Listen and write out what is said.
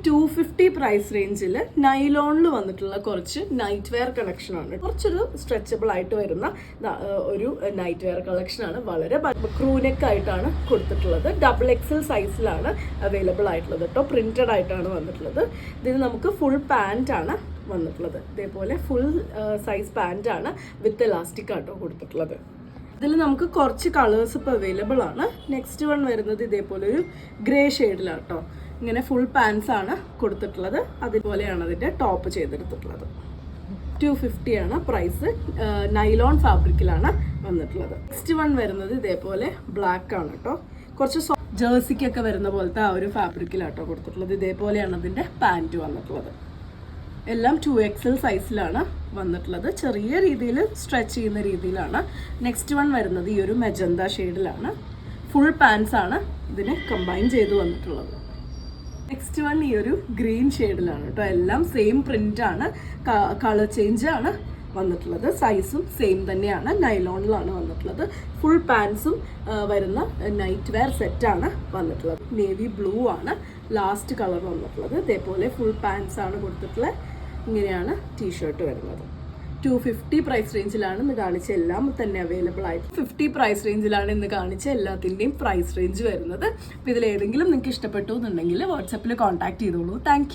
250 price റേഞ്ചിൽ നൈലോണിൽ വന്നിട്ടുള്ള കുറച്ച് നൈറ്റ് വെയർ കളക്ഷനാണ്. കുറച്ചൊരു സ്ട്രെച്ചബിൾ ആയിട്ട് വരുന്ന ഒരു നൈറ്റ് വെയർ കളക്ഷനാണ്. വളരെ ക്രൂനെക്ക് ആയിട്ടാണ് കൊടുത്തിട്ടുള്ളത്. XXL സൈസിലാണ് അവൈലബിൾ ആയിട്ടുള്ളത് കേട്ടോ. പ്രിന്റഡ് ആയിട്ടാണ് വന്നിട്ടുള്ളത്. ഇതിന് നമുക്ക് ഫുൾ പാൻറ് ആണ് വന്നിട്ടുള്ളത്. ഇതേപോലെ ഫുൾ സൈസ് പാൻറ് ആണ് വിത്ത് എലാസ്റ്റിക് ആട്ടോ കൊടുത്തിട്ടുള്ളത്. ഇതിൽ നമുക്ക് കുറച്ച് കളേഴ്സ് ഇപ്പോൾ അവൈലബിൾ ആണ്. നെക്സ്റ്റ് വൺ വരുന്നത് ഇതേപോലെ ഒരു ഗ്രേ ഷെയ്ഡിലാണ് കേട്ടോ. ഇങ്ങനെ ഫുൾ പാൻസ് ആണ് കൊടുത്തിട്ടുള്ളത്. അതുപോലെയാണ് അതിൻ്റെ ടോപ്പ് ചെയ്തെടുത്തിട്ടുള്ളത്. 250 ആണ് പ്രൈസ്. നൈലോൺ ഫാബ്രിക്കിലാണ് വന്നിട്ടുള്ളത്. നെക്സ്റ്റ് വൺ വരുന്നത് ഇതേപോലെ ബ്ലാക്ക് ആണ് കേട്ടോ. കുറച്ച് ജേഴ്സിക്കൊക്കെ വരുന്ന പോലത്തെ ആ ഒരു ഫാബ്രിക്കിലാട്ടോ കൊടുത്തിട്ടുള്ളത്. ഇതേപോലെയാണ് അതിൻ്റെ പാൻറ്റ് വന്നിട്ടുള്ളത്. എല്ലാം 2XL സൈസിലാണ് വന്നിട്ടുള്ളത്. ചെറിയ രീതിയിൽ സ്ട്രെച്ച് ചെയ്യുന്ന രീതിയിലാണ്. നെക്സ്റ്റ് വൺ വരുന്നത് ഈ ഒരു മെജന്ത ഷെയ്ഡിലാണ്. ഫുൾ പാൻസ് ആണ് ഇതിനെ കമ്പൈൻ ചെയ്ത് വന്നിട്ടുള്ളത്. നെക്സ്റ്റ് വൺ ഈ ഒരു ഗ്രീൻ ഷെയ്ഡിലാണ് കേട്ടോ. എല്ലാം സെയിം പ്രിന്റ് ആണ്. കളർ ചേഞ്ച് ആണ് വന്നിട്ടുള്ളത്. സൈസും സെയിം തന്നെയാണ്. നൈലോണിലാണ് വന്നിട്ടുള്ളത്. ഫുൾ പാൻസും വരുന്ന നൈറ്റ് വെയർ സെറ്റാണ് വന്നിട്ടുള്ളത്. നേവി ബ്ലൂ ആണ് ലാസ്റ്റ് കളർ വന്നിട്ടുള്ളത്. ഇതേപോലെ ഫുൾ പാൻസ് ആണ് കൊടുത്തിട്ടുള്ളത്. ഇങ്ങനെയാണ് ടീഷർട്ട് വരുന്നത്. 250 പ്രൈസ് റേഞ്ചിലാണ് ഇന്ന് കാണിച്ച എല്ലാം തന്നെ അവൈലബിൾ ആയിട്ട്. 50 പ്രൈസ് റേഞ്ചിലാണ് ഇന്ന് കാണിച്ച എല്ലാത്തിൻ്റെയും പ്രൈസ് റേഞ്ച് വരുന്നത്. അപ്പോൾ ഇതിലേതെങ്കിലും നിങ്ങൾക്ക് ഇഷ്ടപ്പെട്ടു എന്നുണ്ടെങ്കിൽ വാട്സാപ്പിൽ കോൺടാക്ട് ചെയ്തോളൂ. താങ്ക്